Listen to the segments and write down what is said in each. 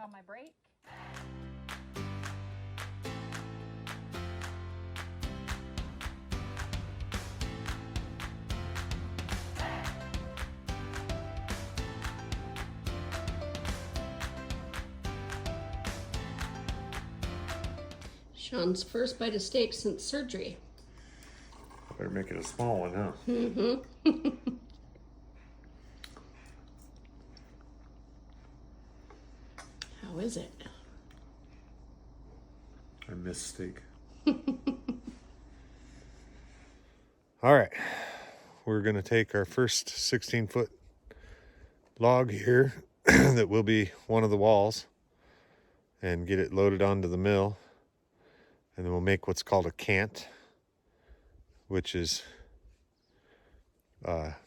on my brake. Shawn's first bite of steak since surgery. Better make it a small one, huh? Mm-hmm. How is it? I miss steak. All right, we're gonna take our first 16-foot log here that will be one of the walls and get it loaded onto the mill, and then we'll make what's called a cant, which is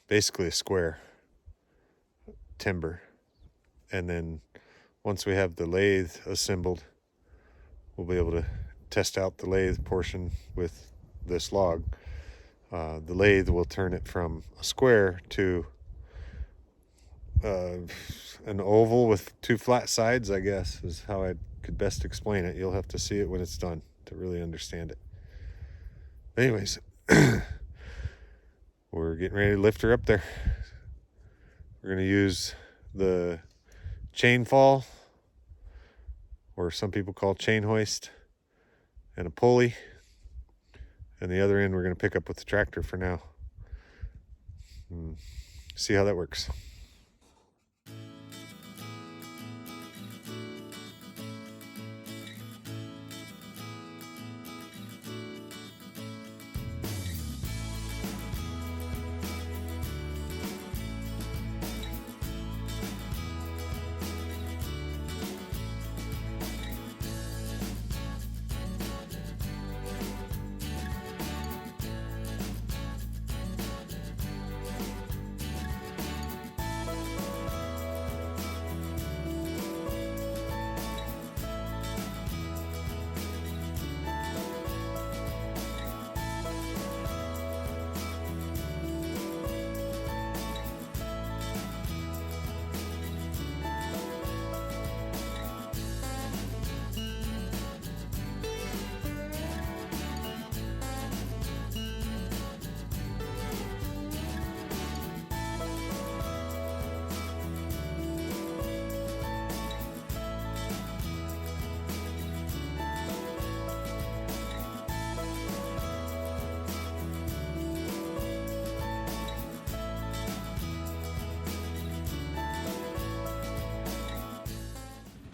basically a square timber. And then once we have the lathe assembled, we'll be able to test out the lathe portion with this log. The lathe will turn it from a square to an oval with two flat sides, I guess, is how I could best explain it. You'll have to see it when it's done to really understand it. Anyways, we're getting ready to lift her up there. We're going to use the chain fall, or some people call chain hoist, and a pulley. And the other end we're going to pick up with the tractor for now. See how that works.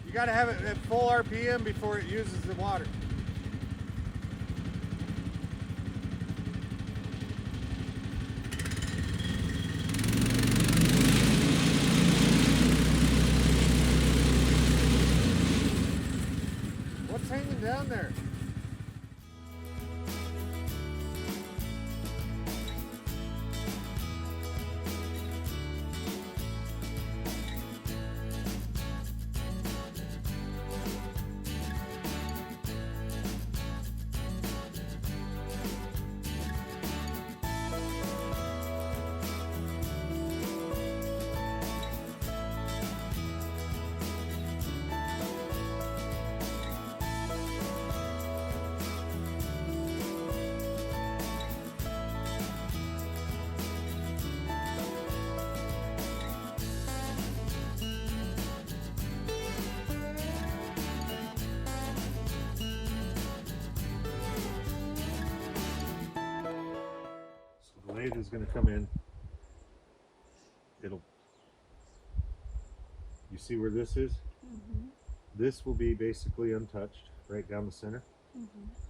You got to have it at full RPM before it uses the water. What's hanging down there? Lathe is going to come in. You see where this is? Mm-hmm. This will be basically untouched right down the center,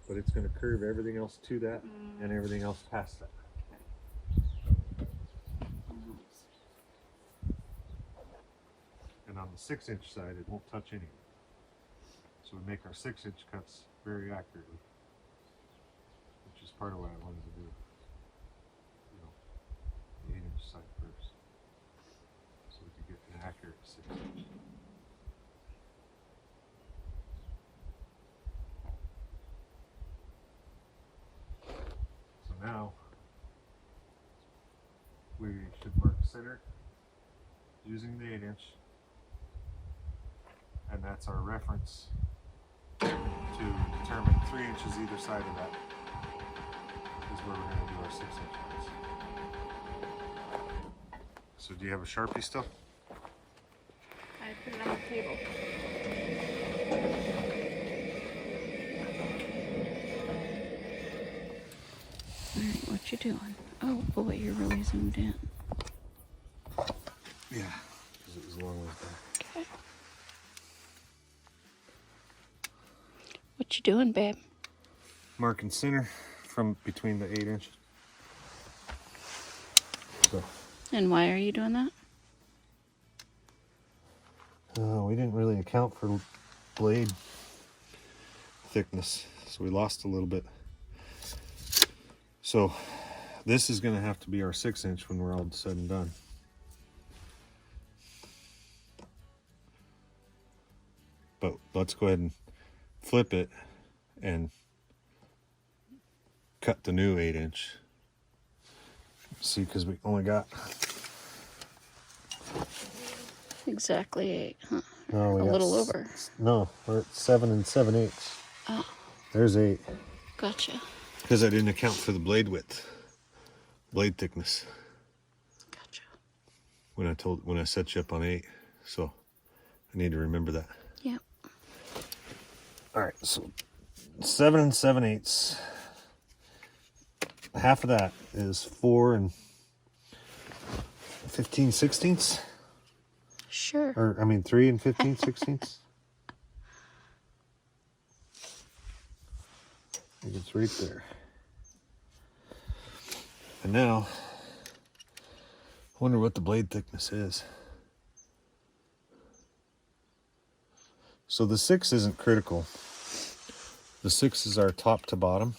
but it's going to curve everything else to that and everything else past that. And on the 6-inch side, it won't touch anything. So we make our 6-inch cuts very accurately, which is part of what I wanted to do. The 8-inch side first, so we could get an accurate 6-inch. So now we should mark center using the 8-inch, and that's our reference to determine 3 inches either side of that is where we're going to do our 6 inch ones. So do you have a Sharpie still? I put it on the table. Alright, what you doing? Oh boy, you're really zoomed in. Yeah, because it was a long ways back. Okay. What you doing, babe? Marking center from between the 8 inches. So, And why are you doing that? we didn't really account for blade thickness, so we lost a little bit. So this is going to have to be our 6 inch when we're all said and done. But let's go ahead and flip it and cut the new 8 inch. See, because we only got Exactly 8, huh? no, we A got little over. No, we're at 7 7/8. Oh, There's 8 gotcha. because I didn't account for the blade width, blade thickness Gotcha. when I set you up on 8. So I need to remember that. Yep. All right, so 7 7/8. Half of that is 4 15/16. Sure. Or, I mean, 3 15/16. I think it's right there. And now, I wonder what the blade thickness is. So the 6 isn't critical. The 6 is our top to bottom.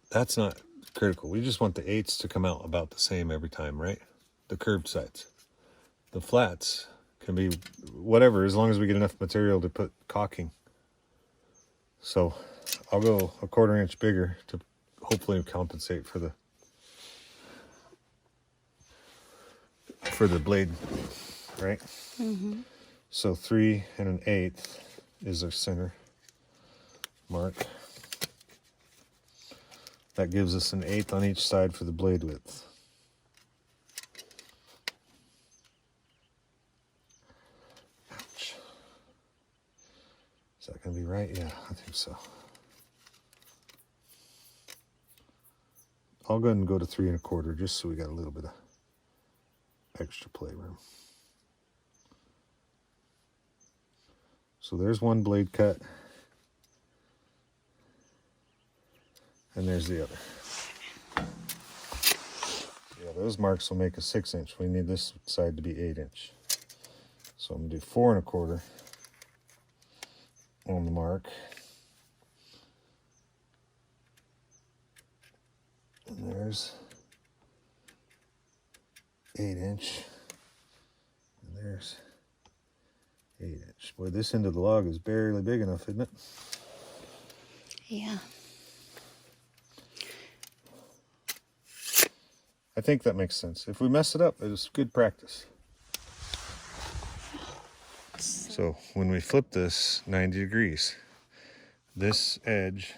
That's not critical. We just want the 8s to come out about the same every time, right? The curved sides. The flats can be whatever, as long as we get enough material to put caulking. So I'll go a 1/4 inch bigger to hopefully compensate for the blade, right? Mm-hmm. So 3 1/8 is our center mark. That gives us an 1/8 on each side for the blade width. Ouch. Is that going to be right? Yeah, I think so. I'll go ahead and go to 3 1/4 just so we got a little bit of extra playroom. So there's one blade cut. And there's the other. Yeah, those marks will make a 6 inch. We need this side to be 8 inch. So I'm going to do 4 1/4 on the mark. And there's 8 inch. And there's 8 inch. Boy, this end of the log is barely big enough, isn't it? Yeah. I think that makes sense. If we mess it up, it's good practice. So when we flip this 90 degrees, this edge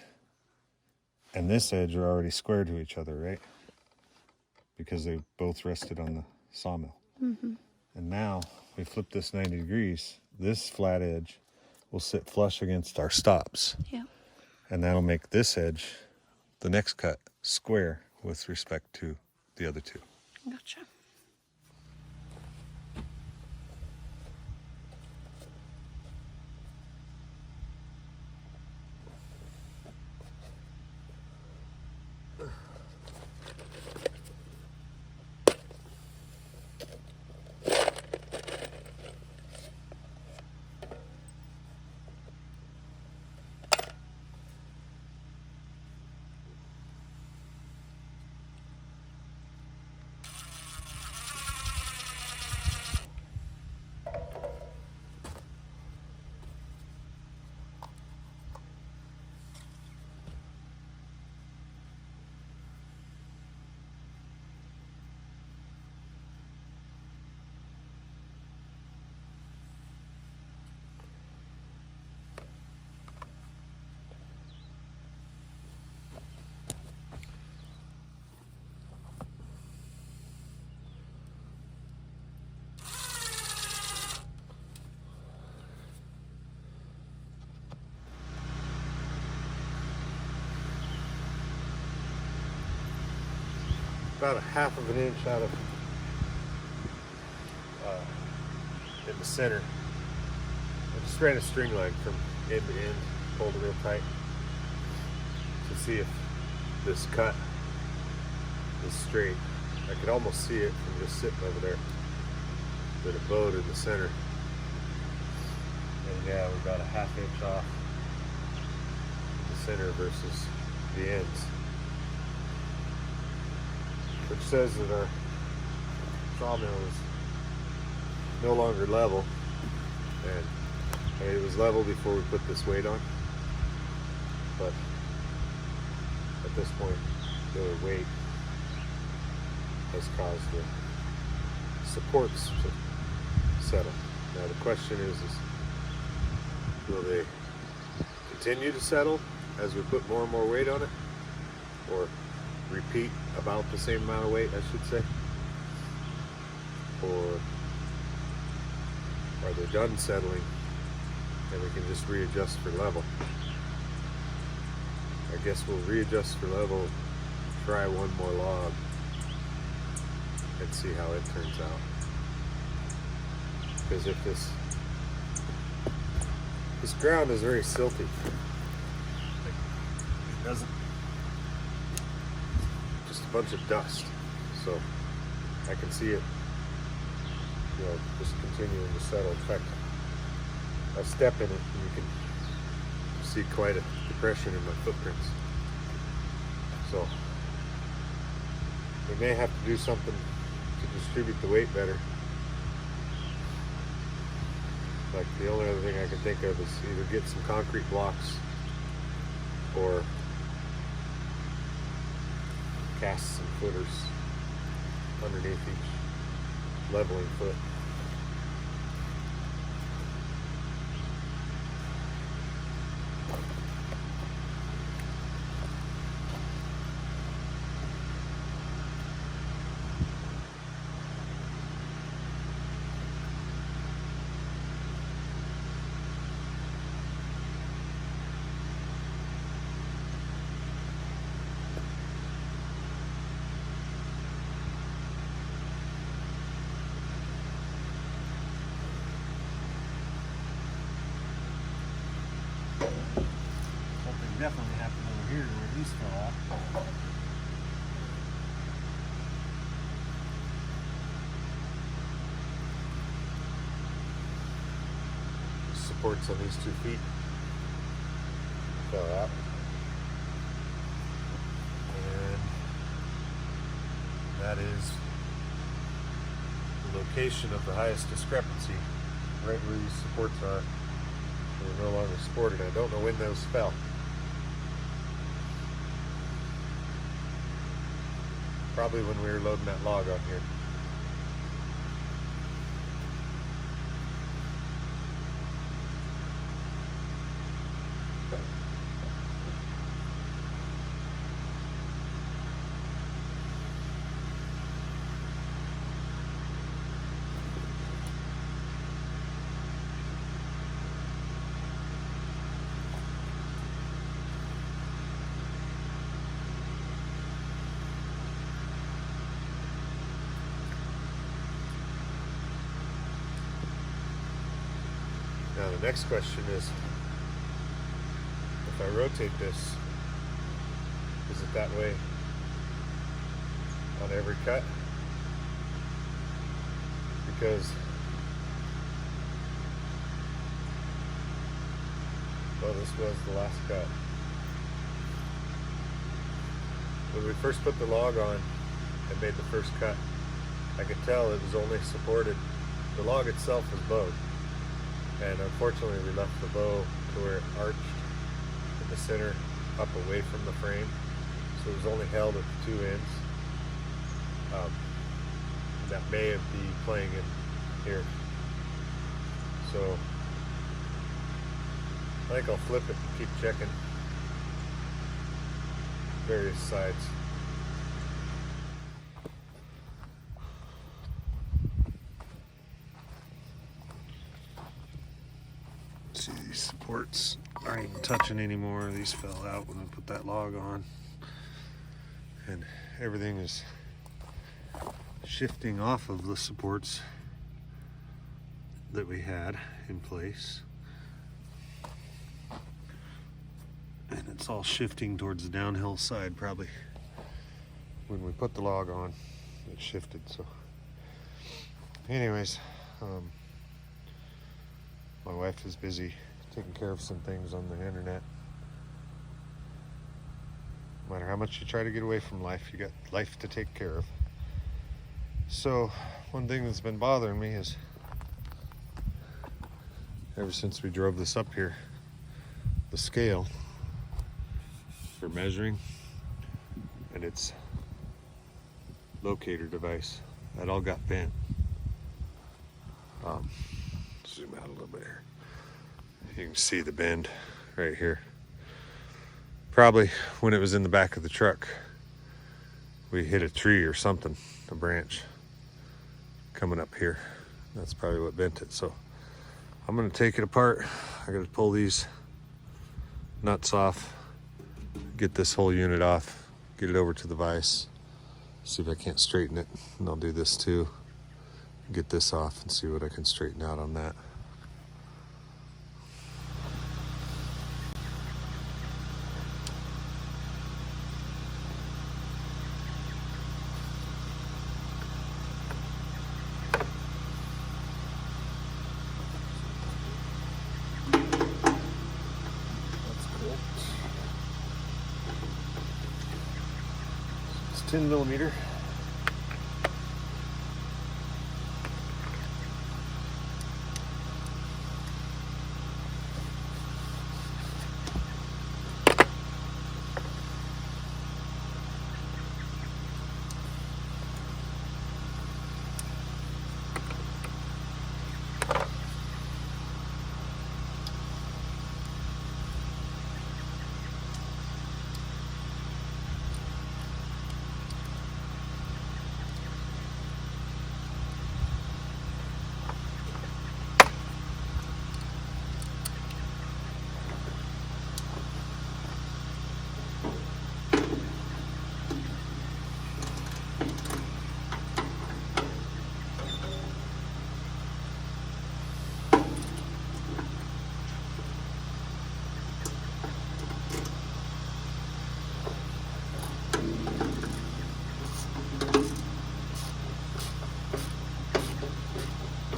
and this edge are already square to each other, right? Because they both rested on the sawmill. Mm-hmm. And now we flip this 90 degrees, this flat edge will sit flush against our stops. Yeah. And that'll make this edge, the next cut, square with respect to the other two. Gotcha. about a 1/2 of an inch out of in the center. I just ran a string line from end to end, pulled it real tight to see if this cut is straight. I could almost see it from just sitting over there, that it bowed in the center. And yeah, we're about a 1/2 inch off the center versus the ends, which says that our sawmill is no longer level. And I mean, it was level before we put this weight on, but at this point the weight has caused the supports to settle. Now the question is will they continue to settle as we put more and more weight on it, or repeat about the same amount of weight, I should say, or are they done settling and we can just readjust for level? I guess we'll readjust for level, try one more log, and see how it turns out. Because if this ground is very silty, it doesn't, just a bunch of dust, so I can see it, you know, just continuing to settle. In fact, I step in it and you can see quite a depression in my footprints. So we may have to do something to distribute the weight better. Like, the only other thing I can think of is either get some concrete blocks or cast some footers underneath each leveling foot. Definitely happened over here where these fell off. The supports on these 2 feet fell out. And that is the location of the highest discrepancy, right where these supports are. They're no longer supported. I don't know when those fell. Probably when we were loading that log on here. Now the next question is, if I rotate this, is it that way on every cut? Because, well, this was the last cut. When we first put the log on and made the first cut, I could tell it was only supported, the log itself was bowed. And unfortunately we left the bow to where it arched in the center up away from the frame. So it was only held at the 2 ends. That may be playing in here. So I think I'll flip it and keep checking various sides. See, these supports aren't even touching anymore. These fell out when we put that log on, and everything is shifting off of the supports that we had in place. And it's all shifting towards the downhill side probably. When we put the log on, it shifted. So anyways, my wife is busy taking care of some things on the internet. No matter how much you try to get away from life, you got life to take care of. So one thing that's been bothering me is ever since we drove this up here, the scale for measuring and its locator device, that all got bent. Zoom out a little bit here. You can see the bend right here. Probably when it was in the back of the truck, we hit a tree or something, a branch coming up here. That's probably what bent it. So I'm gonna take it apart. I gotta pull these nuts off, get this whole unit off, get it over to the vise, see if I can't straighten it. And I'll do this too. Get this off and see what I can straighten out on that. It's 10 millimeter.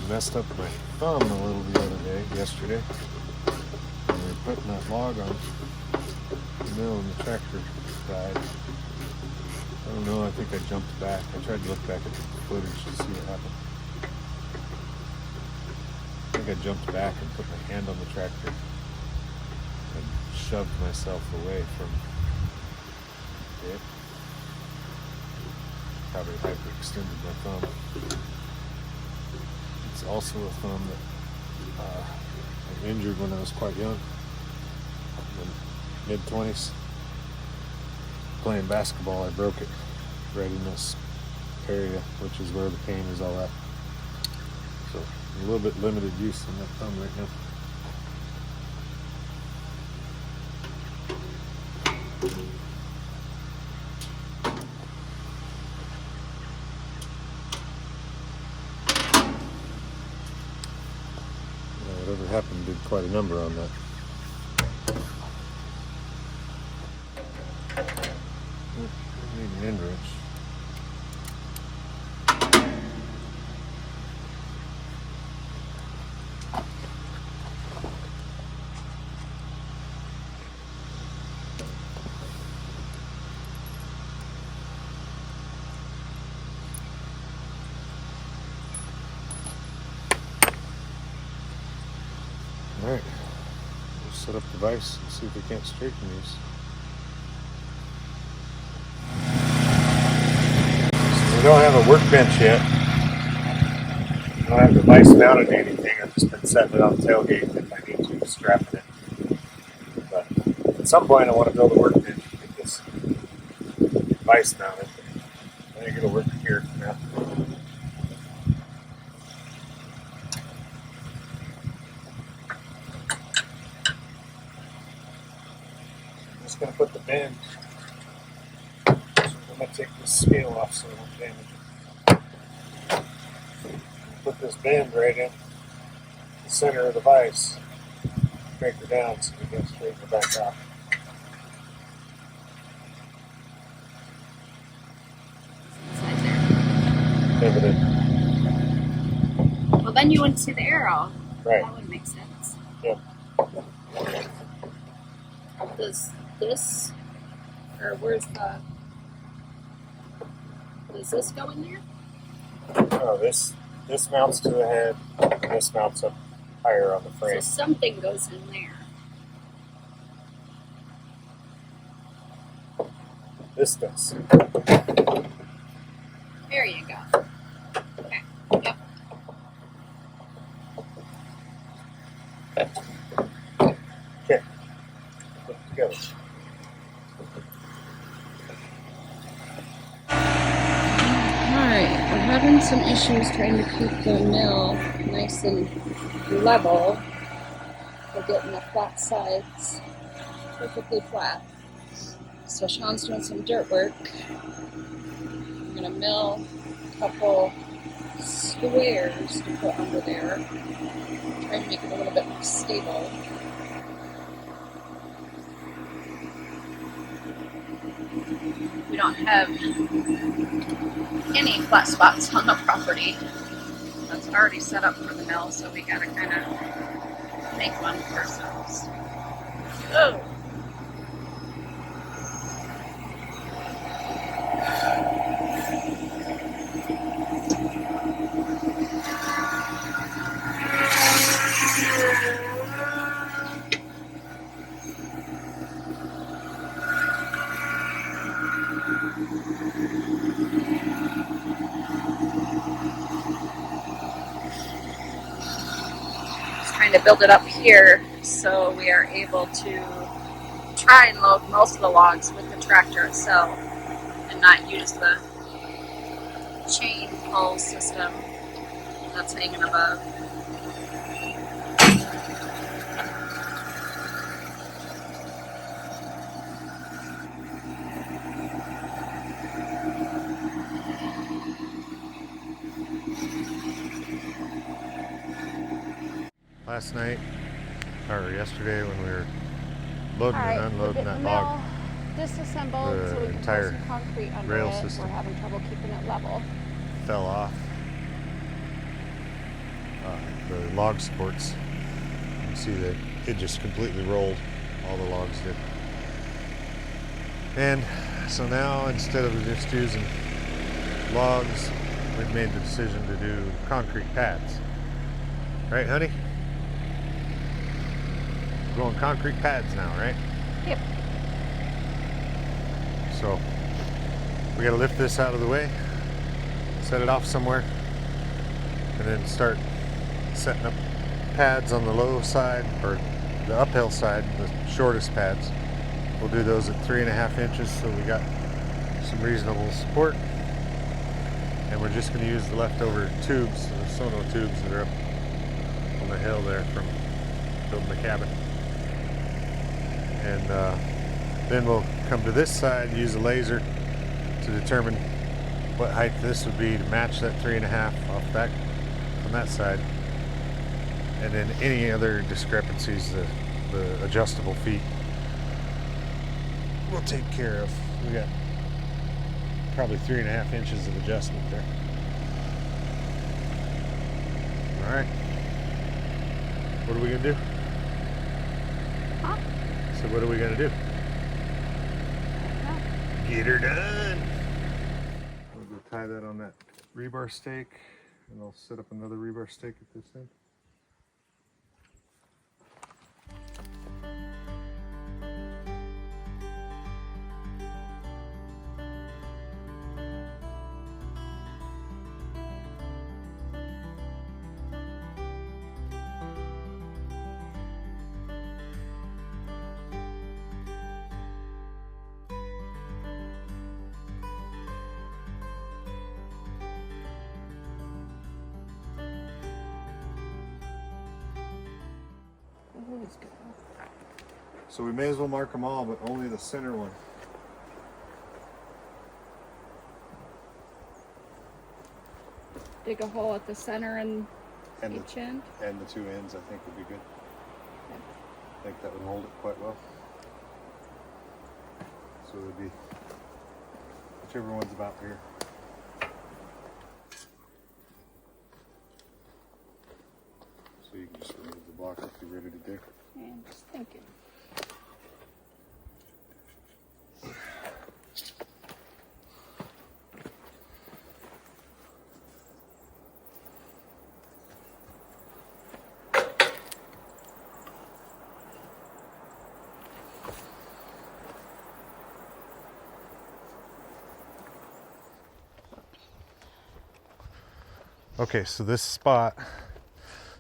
Messed up my thumb a little the other day, yesterday. When we were putting that log on the middle and the tractor died. I don't know, I think I jumped back. I tried to look back at the footage to see what happened. I think I jumped back and put my hand on the tractor and shoved myself away from it. Probably hyperextended my thumb. It's also a thumb that I injured when I was quite young, in mid-20s. Playing basketball, I broke it right in this area, which is where the pain is all at. So a little bit limited use on that thumb right now. Whatever happened did quite a number on that. I need an end wrench. Alright, we'll set up the vise and see if we can't straighten these. So we don't have a workbench yet. I don't have the vise mounted to anything. I've just been setting it on the tailgate if I need to, strapping it. But at some point I want to build a workbench to get this vise mounted. I think it'll work here for now. Going to put the bend. So I'm going to take this scale off so I won't damage it. put this bend right in the center of the vise, crank her down so we can straighten her back out. Pivoted. Well, then you wouldn't see the arrow. Right. That would make sense. Yep. Does this, or where's the, does this go in there? No, this mounts to the head, and this mounts up higher on the So frame. something goes in there. This does. There you go. Okay. Yep. Okay. Put it together. Alright, we're having some issues trying to keep the mill nice and level. We're getting the flat sides perfectly flat. So Shawn's doing some dirt work. I'm going to mill a couple squares to put under there. Try and make it a little bit more stable. We don't have any flat spots on the property. That's already set up for the mill, so we gotta kind of make one for ourselves. Oh! Trying to build it up here so we are able to try and load most of the logs with the tractor itself and not use the chain pull system that's hanging above. Last night, or yesterday, when we were loading and unloading that log, disassembled the so we can entire put some concrete under rail it. system We're having trouble keeping it level. fell off. The log supports, you can see that it just completely rolled. All the logs did. And so now, instead of just using logs, we've made the decision to do concrete pads. Right, honey? We're going concrete pads now, right? Yep. So we gotta lift this out of the way, set it off somewhere, and then start setting up pads on the low side, or the uphill side, the shortest pads. We'll do those at 3.5 inches, so we got some reasonable support. And we're just gonna use the leftover tubes, the sono tubes that are up on the hill there from building the cabin. And then we'll come to this side, use a laser to determine what height this would be to match that 3.5 off back on that side. And then any other discrepancies, the adjustable feet, we'll take care of. We got probably 3.5 inches of adjustment there. All right. What are we gonna do? Huh? So what are we gonna do? Get her done. We'll go tie that on that rebar stake, and I'll set up another rebar stake at this end. So we may as well mark them all, but only the center one. dig a hole at the center and And each end. And the two ends, I think, would be good. I think that would hold it quite well. So it would be whichever one's about here. So you can just remove the block if you're ready to dig. And just thinking. Okay, so this spot,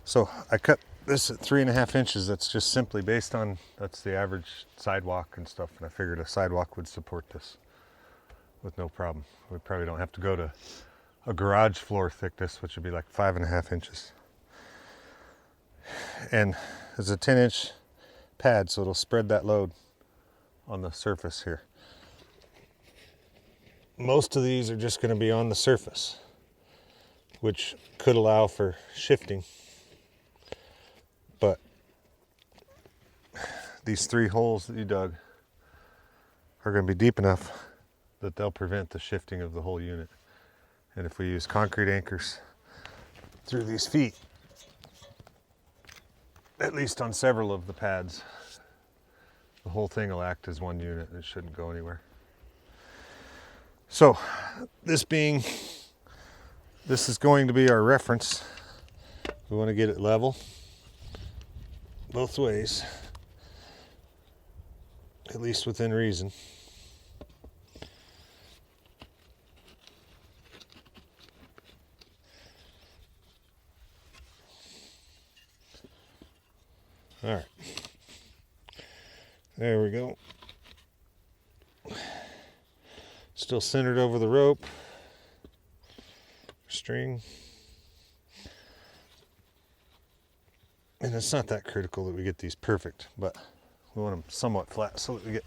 so I cut this at 3.5 inches. That's just simply based on, that's the average sidewalk and stuff. And I figured a sidewalk would support this with no problem. We probably don't have to go to a garage floor thickness, which would be like 5.5 inches. And it's a 10-inch pad, so it'll spread that load on the surface here. Most of these are just going to be on the surface, which could allow for shifting. But these 3 holes that you dug are going to be deep enough that they'll prevent the shifting of the whole unit. And if we use concrete anchors through these feet, at least on several of the pads, the whole thing will act as one unit and it shouldn't go anywhere. So this is going to be our reference. We want to get it level both ways, at least within reason. All right, there we go. Still centered over the rope, string. And it's not that critical that we get these perfect, but we want them somewhat flat so that we get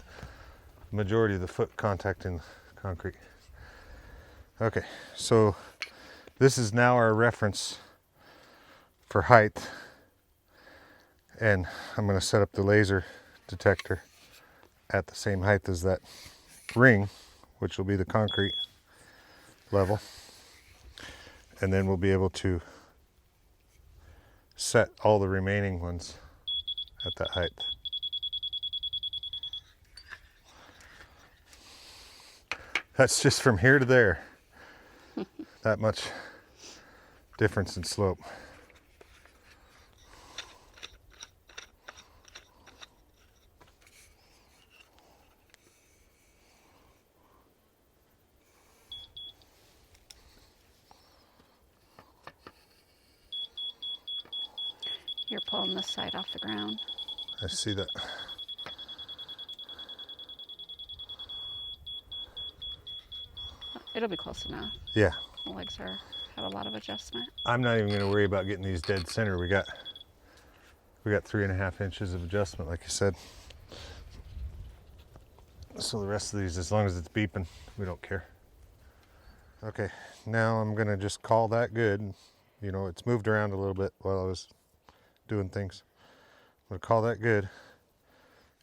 the majority of the foot contact in the concrete. Okay, so this is now our reference for height. And I'm going to set up the laser detector at the same height as that ring, which will be the concrete level. And then we'll be able to set all the remaining ones at that height. That's just from here to there. That much difference in slope. You're pulling this side off the ground. I see that. It'll be close enough. Yeah. The legs have a lot of adjustment. I'm not even going to worry about getting these dead center. We got 3.5 inches of adjustment, like you said. So the rest of these, as long as it's beeping, we don't care. Okay, now I'm going to just call that good. You know, it's moved around a little bit while I was doing things. I'm going to call that good.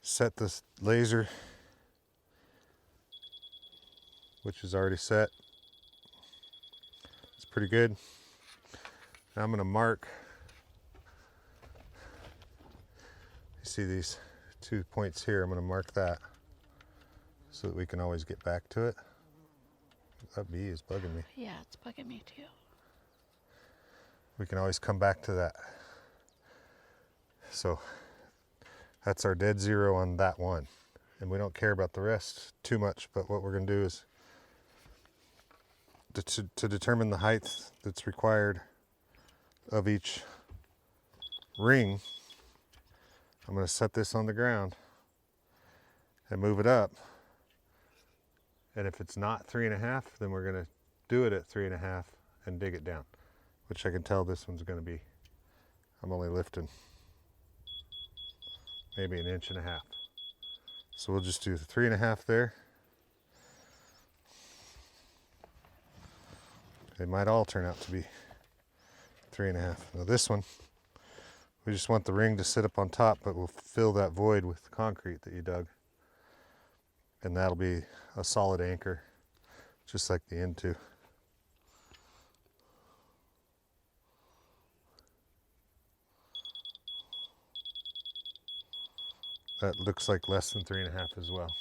Set this laser, which is already set. It's pretty good. Now I'm going to mark. You see these 2 points here? I'm going to mark that so that we can always get back to it. That bee is bugging me. Yeah, it's bugging me too. We can always come back to that. So that's our dead zero on that one. And we don't care about the rest too much, but what we're going to do is to determine the height that's required of each ring, I'm going to set this on the ground and move it up. And if it's not 3.5, then we're going to do it at 3.5 and dig it down, which I can tell this one's going to be, I'm only lifting maybe 1.5 inches. So we'll just do the 3.5 there. They might all turn out to be 3.5. Now this one, we just want the ring to sit up on top, but we'll fill that void with concrete that you dug. And that'll be a solid anchor, just like the end two. That looks like less than 3.5 as well.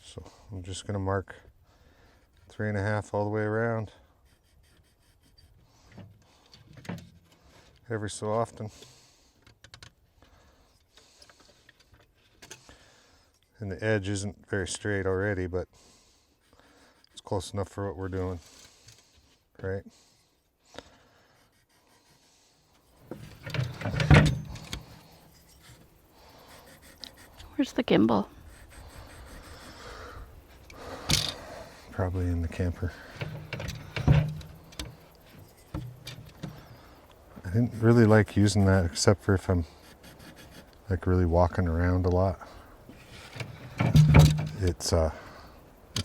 So I'm just going to mark 3.5 all the way around. Every so often. And the edge isn't very straight already, but it's close enough for what we're doing, right? Where's the gimbal? Probably in the camper. I didn't really like using that except for if I'm like really walking around a lot. It's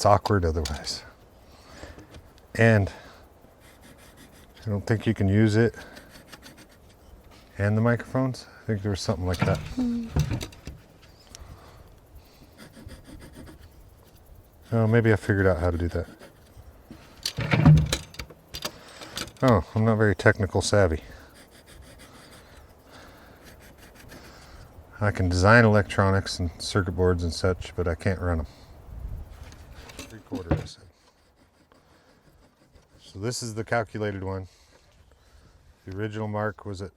awkward otherwise. And I don't think you can use it and the microphones. I think there was something like that. Oh, maybe I figured out how to do that. Oh, I'm not very technical savvy. I can design electronics and circuit boards and such, but I can't run them. 3/4, I said. So this is the calculated one. The original mark was at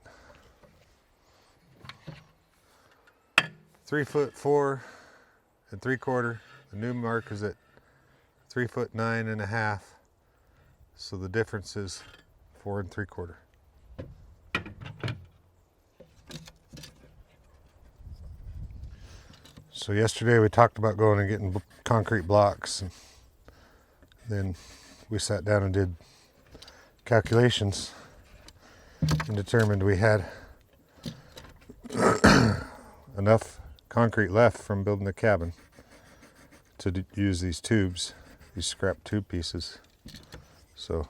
3'4" and 3/4. The new mark is at 3'9.5". So the difference is 4 3/4. So yesterday we talked about going and getting concrete blocks, and then we sat down and did calculations and determined we had enough concrete left from building the cabin to use these tubes, these scrap tube pieces. So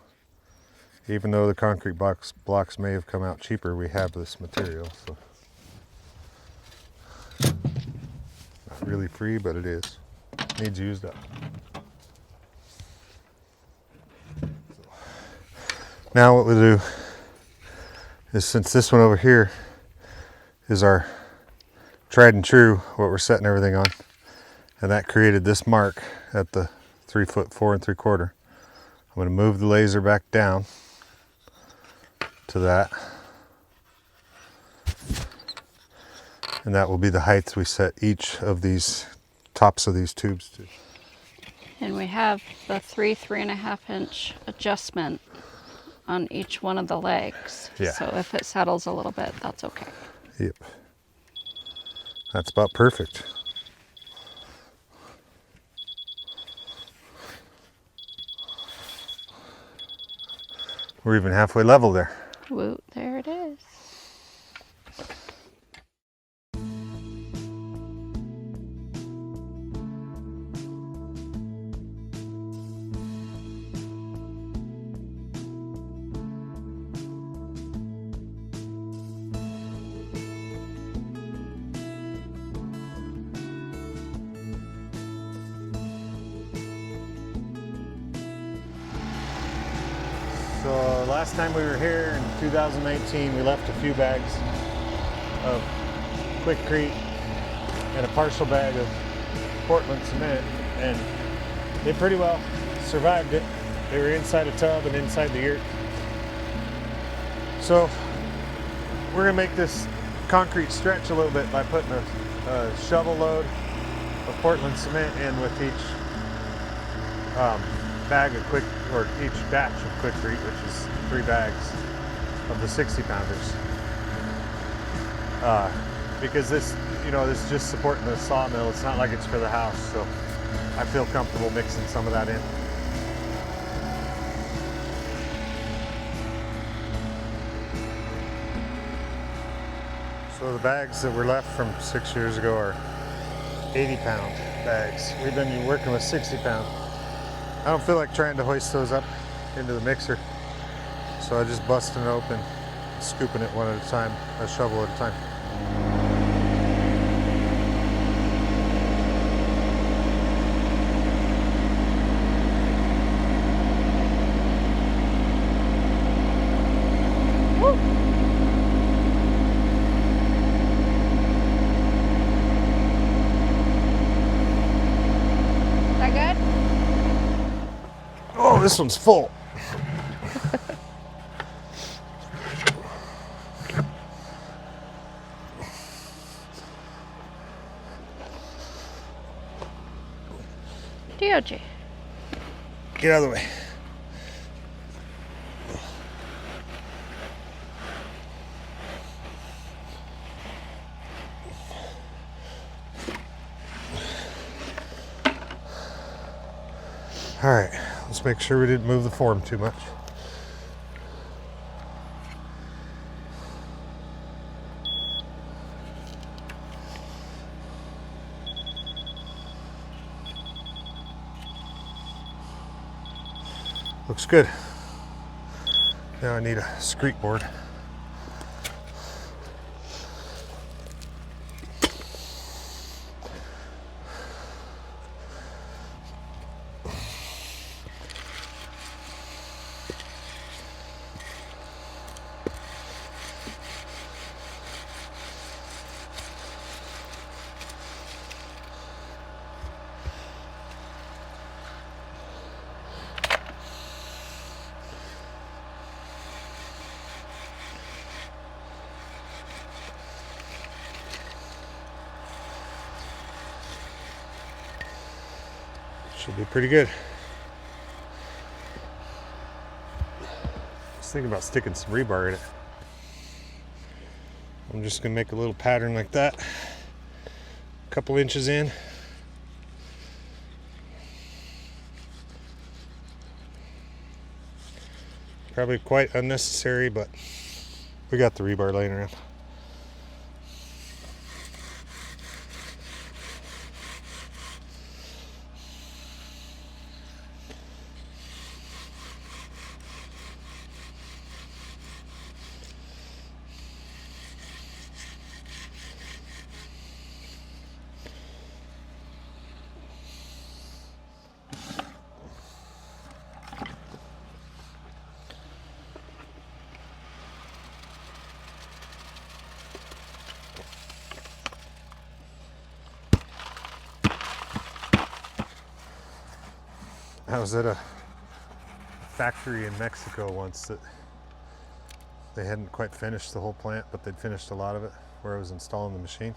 even though the concrete blocks may have come out cheaper, we have this material. So not really free, but it is. Needs used up. So now what we'll do is, since this one over here is our tried and true, what we're setting everything on, and that created this mark at the 3'4" 3/4. I'm going to move the laser back down to that, and that will be the heights we set each of these tops of these tubes to. And we have the 3.5 inch adjustment on each one of the legs. Yeah. So if it settles a little bit, that's okay. Yep. That's about perfect. We're even halfway level there. Woot, there it is. So last time we were here in 2019, we left a few bags of Quickcrete and a partial bag of Portland cement, and they pretty well survived it. They were inside a tub and inside the yurt. So we're gonna make this concrete stretch a little bit by putting a shovel load of Portland cement in with each bag of each batch of Quickcrete, which is 3 bags of the 60-pounders. Because this is just supporting the sawmill. It's not like it's for the house, so I feel comfortable mixing some of that in. So the bags that were left from 6 years ago are 80-pound bags. We've been working with 60-pound. I don't feel like trying to hoist those up into the mixer, so I just busting it open, scooping it one at a time, a shovel at a time. Oh, this one's full. DOG. Get out of the way. All right, let's make sure we didn't move the form too much. Looks good. Now I need a screek board. Should be pretty good. I was thinking about sticking some rebar in it. I'm just gonna make a little pattern like that. A couple inches in. Probably quite unnecessary, but we got the rebar laying around. I was at a factory in Mexico once that they hadn't quite finished the whole plant, but they'd finished a lot of it where I was installing the machine.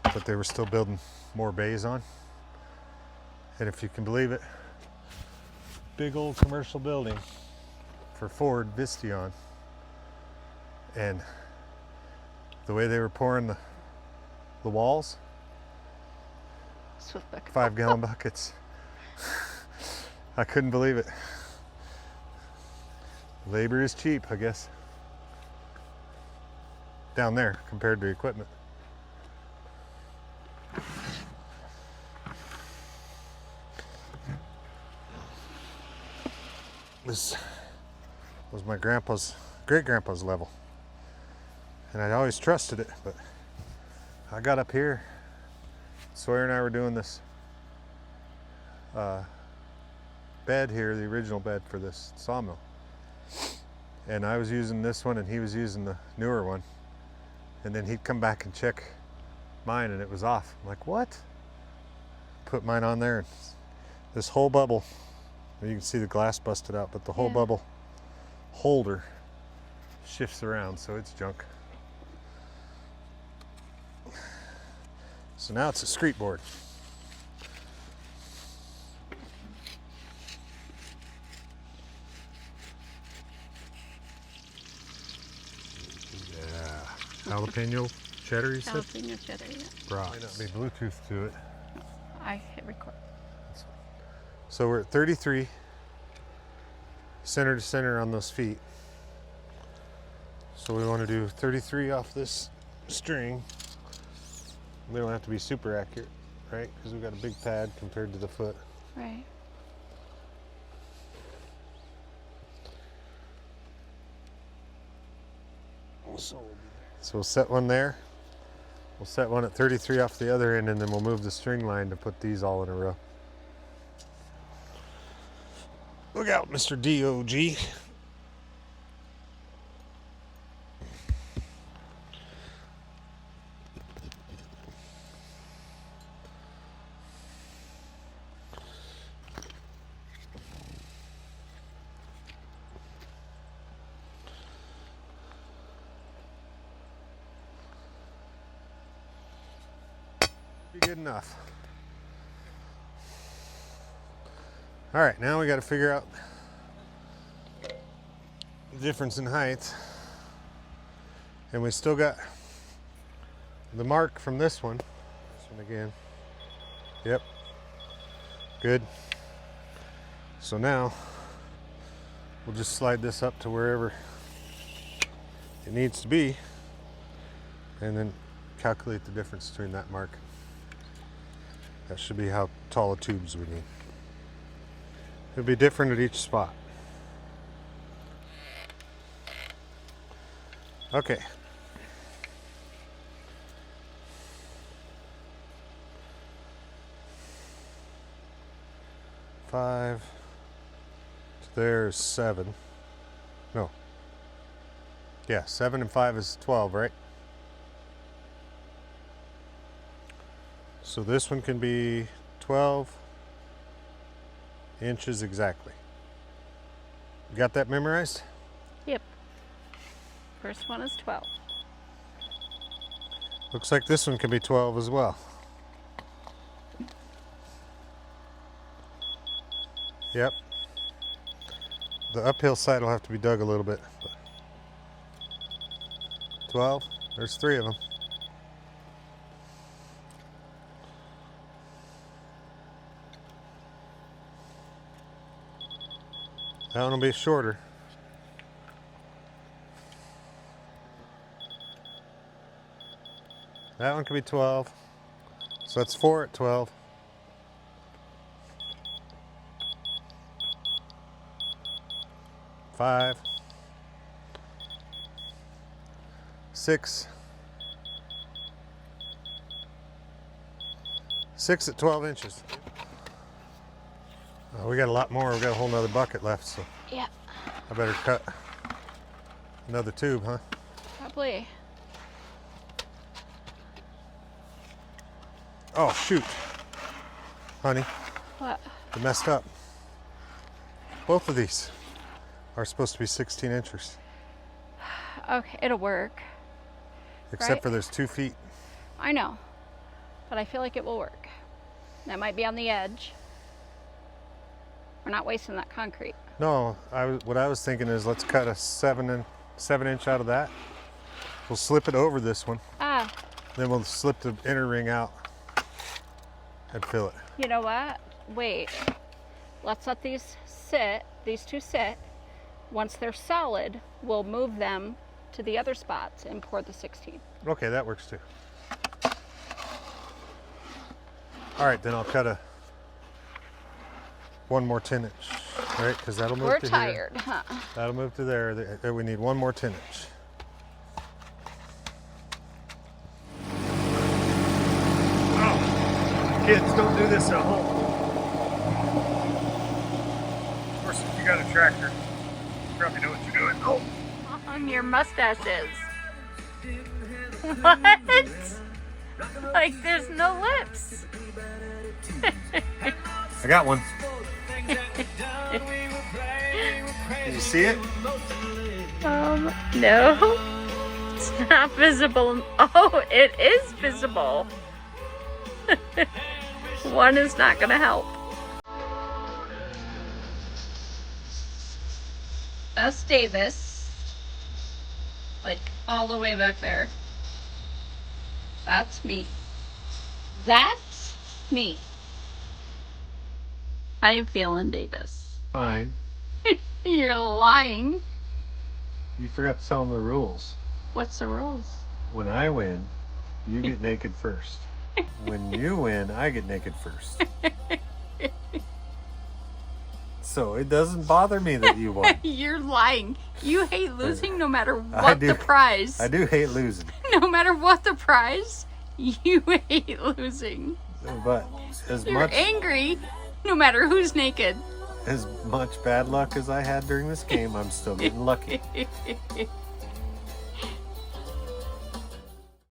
But they were still building more bays on. And if you can believe it, big old commercial building for Ford Visteon. And the way they were pouring the walls, Swift bucket. 5-gallon buckets. I couldn't believe it. Labor is cheap, I guess. Down there compared to equipment. This was my great-grandpa's level. And I always trusted it, but I got up here. Sawyer and I were doing this bed here, the original bed for this sawmill. And I was using this one and he was using the newer one. And then he'd come back and check mine and it was off. I'm like, what? Put mine on there and this whole bubble, you can see the glass busted out, but the whole bubble holder shifts around, so it's junk. So now it's a screek board. Jalapeno cheddar, you said? Jalapeno cheddar, yeah. Broth. Might not be Bluetooth to it. I hit record. So we're at 33, center to center on those feet. So we want to do 33 off this string. We don't have to be super accurate, right? Because we've got a big pad compared to the foot. Right. So we'll set one there. We'll set one at 33 off the other end, and then we'll move the string line to put these all in a row. Look out, Mr. DOG. Be good enough. All right, now we got to figure out the difference in height. And we still got the mark from this one. This one again. Yep. Good. So now we'll just slide this up to wherever it needs to be, and then calculate the difference between that mark. That should be how tall of tubes we need. It'll be different at each spot. Okay. Five to there is 7. No. Yeah, 7 and 5 is 12, right? So this one can be 12 inches exactly. You got that memorized? Yep. First one is 12. Looks like this one can be 12 as well. Yep. The uphill side will have to be dug a little bit. 12. There's 3 of them. That one will be shorter. That one can be 12. So that's 4 at 12. Five. 6. 6 at 12 inches. We got a lot more. We got a whole nother bucket left, so Yeah. I better cut another tube, huh? Probably. Oh, shoot. Honey, What? I messed up. Both of these are supposed to be 16 inches. Okay, it'll work. Except Right. for there's 2 feet. I know. But I feel like it will work. That might be on the edge. We're not wasting that concrete. No, what I was thinking is let's cut a 7 inch out of that. We'll slip it over this one. Ah, Then we'll slip the inner ring out and fill it. you know what? Wait. Let's let these sit, these two sit. Once they're solid, we'll move them to the other spots and pour the 16. Okay, that works too. All right, then I'll cut one more 10 inch, right? Because that'll move We're to tired, here. huh? That'll move to there. There we need one more 10 inch. Oh, kids, don't do this at home. Of course, if you got a tractor, you probably know what you're doing. Oh, On your mustaches. What? Like there's no lips. I got one. Did you see it? No. It's not visible. Oh, it is visible. One is not gonna help. That's Davis. Like all the way back there. That's me. That's me. How you feeling, Davis? Fine. You're lying. You forgot to tell them the rules. What's the rules? When I win, you get naked first. When you win, I get naked first. So it doesn't bother me that you won. You're lying. You hate losing no matter I what do. the prize. I do hate losing. No matter what the prize, you hate losing. But as You're much angry no matter who's naked. as much bad luck as I had during this game, I'm still getting lucky.